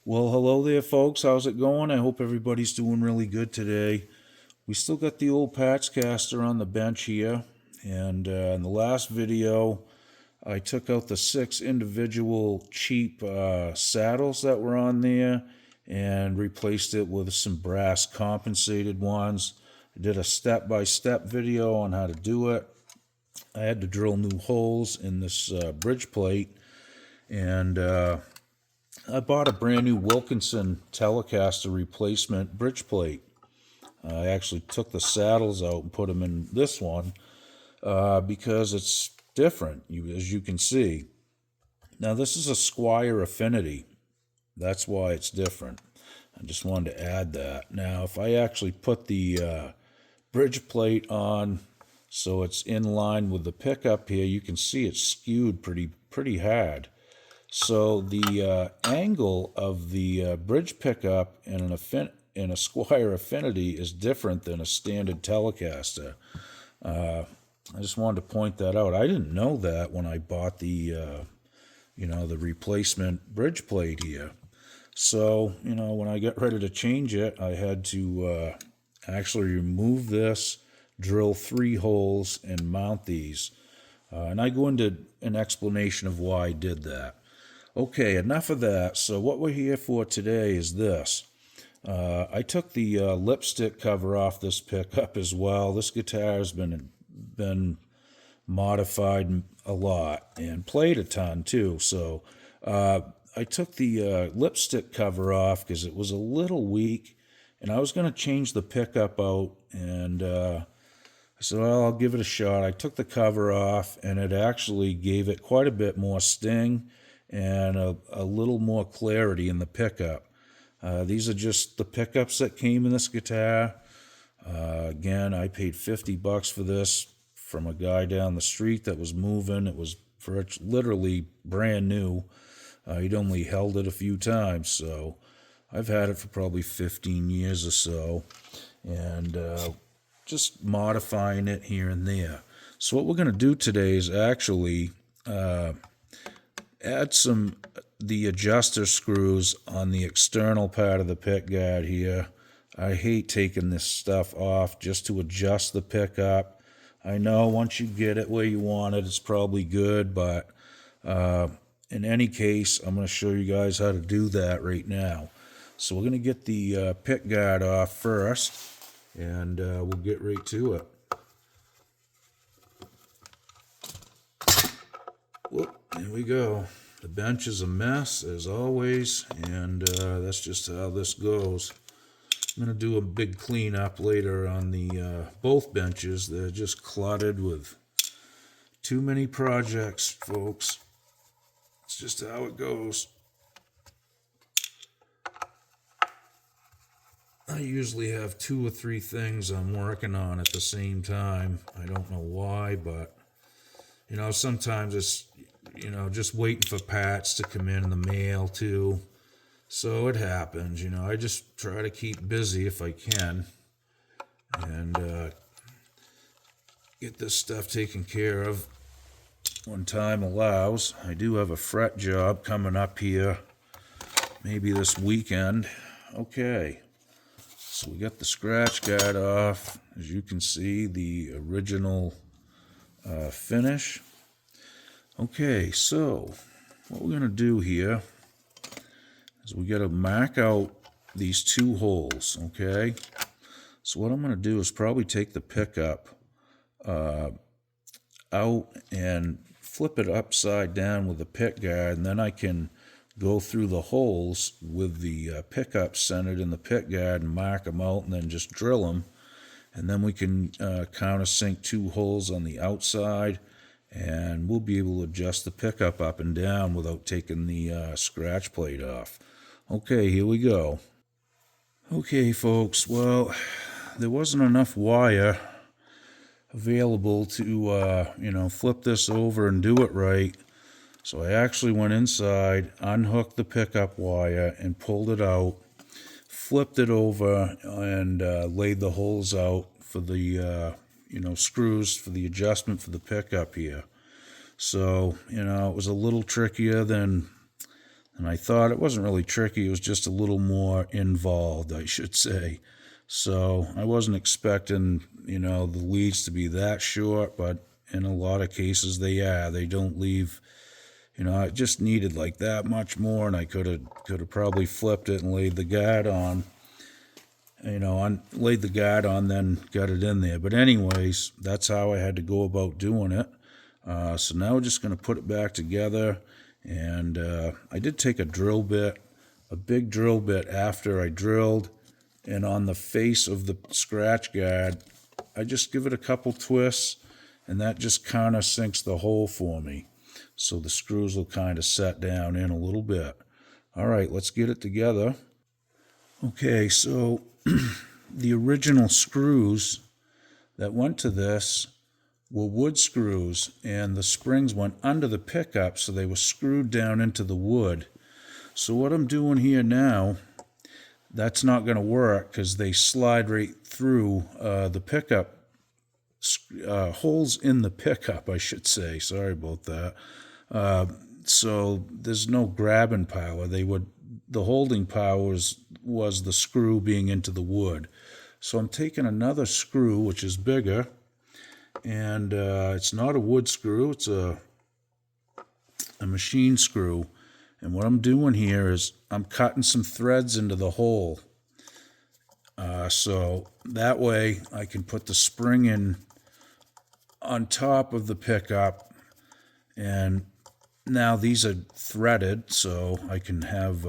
Well, hello there, folks. How's it going? I hope everybody's doing really good today. We still got the old patch caster on the bench here, and in the last video, I took out the 6 individual cheap saddles that were on there and replaced it with some brass compensated ones. I did a step-by-step video on how to do it. I had to drill new holes in this bridge plate, and I bought a brand new Wilkinson Telecaster replacement bridge plate. I actually took the saddles out and put them in this one because it's different, as you can see. Now, this is a Squire Affinity. That's why it's different. I just wanted to add that. Now, if I actually put the bridge plate on so it's in line with the pickup here, you can see it's skewed pretty hard. So the angle of the bridge pickup in a Squire Affinity is different than a standard Telecaster. I just wanted to point that out. I didn't know that when I bought the replacement bridge plate here. So, when I got ready to change it, I had to actually remove this, drill 3 holes, and mount these. And I go into an explanation of why I did that. Okay, enough of that. So what we're here for today is this. I took the lipstick cover off this pickup as well. This guitar has been modified a lot and played a ton too. So I took the lipstick cover off because it was a little weak, and I was going to change the pickup out, and I said, well, I'll give it a shot. I took the cover off, and it actually gave it quite a bit more sting and a little more clarity in the pickup. These are just the pickups that came in this guitar. Again, I paid $50 for this from a guy down the street that was moving. It was literally brand new. He'd only held it a few times, so I've had it for probably 15 years or so, and just modifying it here and there. So what we're going to do today is actually add the adjuster screws on the external part of the pickguard here. I hate taking this stuff off just to adjust the pickup. I know once you get it where you want it, it's probably good, but in any case, I'm going to show you guys how to do that right now. So we're going to get the pickguard off first, and we'll get right to it. Whoop, there we go. The bench is a mess, as always, and that's just how this goes. I'm going to do a big cleanup later on the both benches. They're just cluttered with too many projects, folks. It's just how it goes. I usually have 2 or 3 things I'm working on at the same time. I don't know why, but sometimes it's just waiting for pats to come in the mail too. So it happens, I just try to keep busy if I can and get this stuff taken care of when time allows. I do have a fret job coming up here, maybe this weekend. Okay, so we got the scratch guard off. As you can see, the original finish. Okay, so what we're going to do here is we got to mark out these 2 holes, okay? So what I'm going to do is probably take the pickup out and flip it upside down with the pickguard, and then I can go through the holes with the pickup centered in the pickguard and mark them out and then just drill them. And then we can countersink 2 holes on the outside, and we'll be able to adjust the pickup up and down without taking the scratch plate off. Okay, here we go. Okay, folks, well, there wasn't enough wire available to, flip this over and do it right. So I actually went inside, unhooked the pickup wire, and pulled it out, flipped it over, and laid the holes out for the screws for the adjustment for the pickup here. So, it was a little trickier than And I thought it wasn't really tricky. It was just a little more involved, I should say. So I wasn't expecting, the leads to be that short, but in a lot of cases they are. They don't leave, I just needed like that much more, and I could have probably flipped it and laid the guard on. Laid the guard on, then got it in there. But anyways, that's how I had to go about doing it. So now we're just going to put it back together. And I did take a drill bit, a big drill bit after I drilled. And on the face of the scratch guard, I just give it a couple twists, and that just kind of sinks the hole for me. So the screws will kind of set down in a little bit. All right, let's get it together. Okay, so the original screws that went to this were wood screws, and the springs went under the pickup, so they were screwed down into the wood. So what I'm doing here now, that's not going to work because they slide right through the pickup, holes in the pickup, I should say. Sorry about that. So there's no grabbing power. The holding power was the screw being into the wood. So I'm taking another screw, which is bigger, and it's not a wood screw, it's a machine screw. And what I'm doing here is I'm cutting some threads into the hole. So that way I can put the spring in on top of the pickup, and now these are threaded, so I can have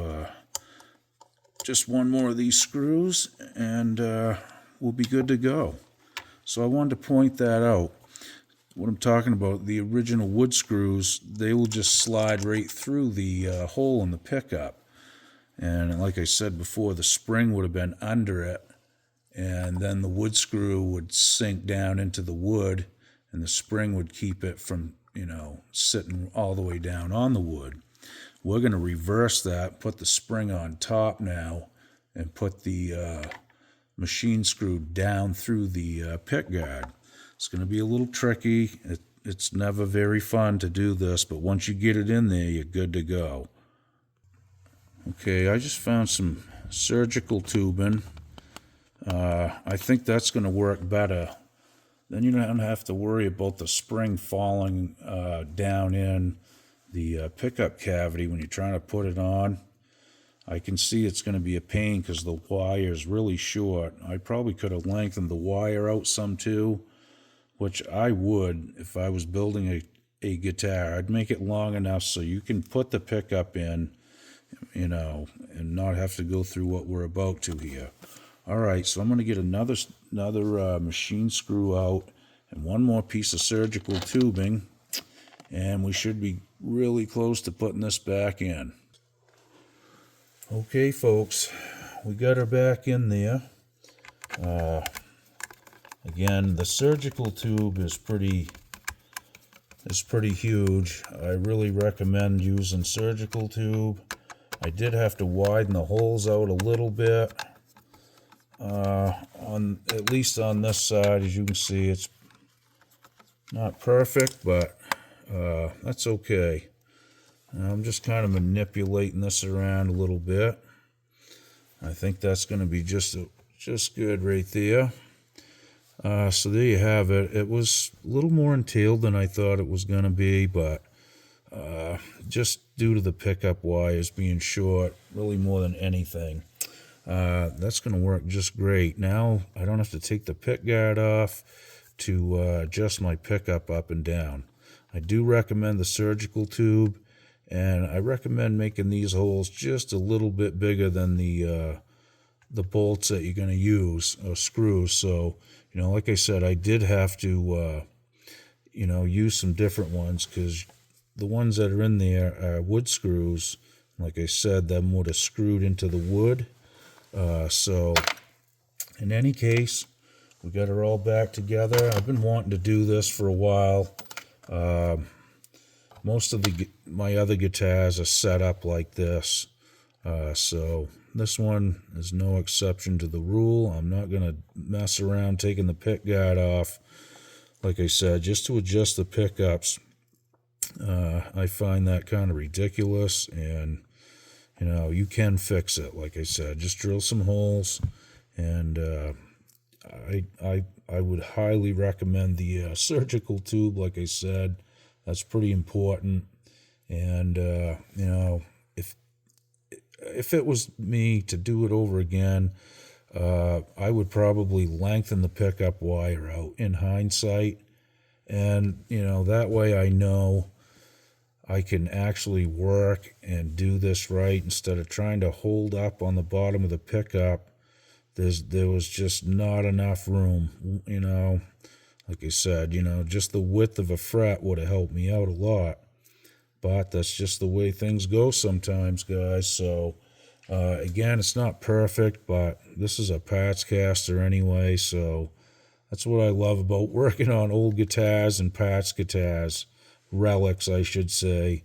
just one more of these screws, and we'll be good to go. So I wanted to point that out. What I'm talking about, the original wood screws, they will just slide right through the hole in the pickup. And like I said before, the spring would have been under it, and then the wood screw would sink down into the wood, and the spring would keep it from, sitting all the way down on the wood. We're going to reverse that, put the spring on top now, and put the machine screw down through the pick guard. It's going to be a little tricky. It's never very fun to do this, but once you get it in there, you're good to go. Okay, I just found some surgical tubing. I think that's going to work better. Then you don't have to worry about the spring falling down in the pickup cavity when you're trying to put it on. I can see it's going to be a pain because the wire is really short. I probably could have lengthened the wire out some too, which I would if I was building a guitar. I'd make it long enough so you can put the pickup in, and not have to go through what we're about to here. All right, so I'm going to get another machine screw out and one more piece of surgical tubing, and we should be really close to putting this back in. Okay, folks, we got her back in there. Again, the surgical tube is pretty huge. I really recommend using surgical tube. I did have to widen the holes out a little bit. At least on this side, as you can see, it's not perfect, but that's okay. I'm just kind of manipulating this around a little bit. I think that's going to be just good right there. So there you have it. It was a little more entailed than I thought it was going to be, but just due to the pickup wires being short, really more than anything. That's going to work just great. Now I don't have to take the pick guard off to adjust my pickup up and down. I do recommend the surgical tube, and I recommend making these holes just a little bit bigger than the bolts that you're going to use, or screws. So, like I said, I did have to, use some different ones because the ones that are in there are wood screws. Like I said, them would have screwed into the wood. So in any case, we got her all back together. I've been wanting to do this for a while. Most of my other guitars are set up like this. So this one is no exception to the rule. I'm not going to mess around taking the pick guard off. Like I said, just to adjust the pickups, I find that kind of ridiculous, and you can fix it. Like I said, just drill some holes, and I would highly recommend the surgical tube. Like I said, that's pretty important. And if it was me to do it over again, I would probably lengthen the pickup wire out in hindsight, and that way I know I can actually work and do this right instead of trying to hold up on the bottom of the pickup. There was just not enough room, Like I said, just the width of a fret would have helped me out a lot. But that's just the way things go sometimes, guys. So, again, it's not perfect, but this is a Pats caster anyway. So that's what I love about working on old guitars and Pats guitars. Relics, I should say.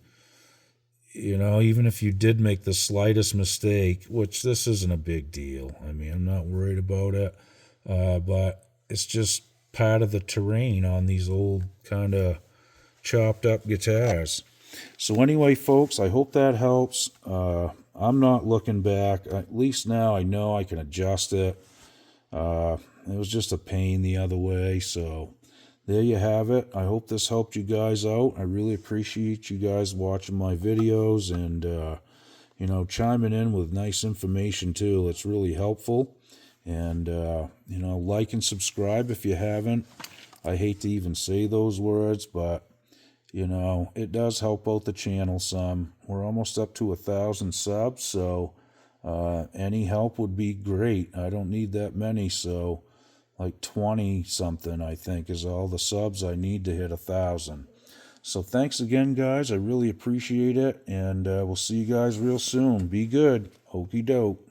Even if you did make the slightest mistake, which this isn't a big deal. I mean, I'm not worried about it. But it's just part of the terrain on these old kind of chopped up guitars. So anyway, folks, I hope that helps. I'm not looking back. At least now I know I can adjust it. It was just a pain the other way. So there you have it. I hope this helped you guys out. I really appreciate you guys watching my videos and, chiming in with nice information too. It's really helpful. And, like and subscribe if you haven't. I hate to even say those words, but it does help out the channel some. We're almost up to 1,000 subs, so any help would be great. I don't need that many, so like 20 something, I think, is all the subs I need to hit 1,000. So thanks again, guys. I really appreciate it, and we'll see you guys real soon. Be good. Okey doke.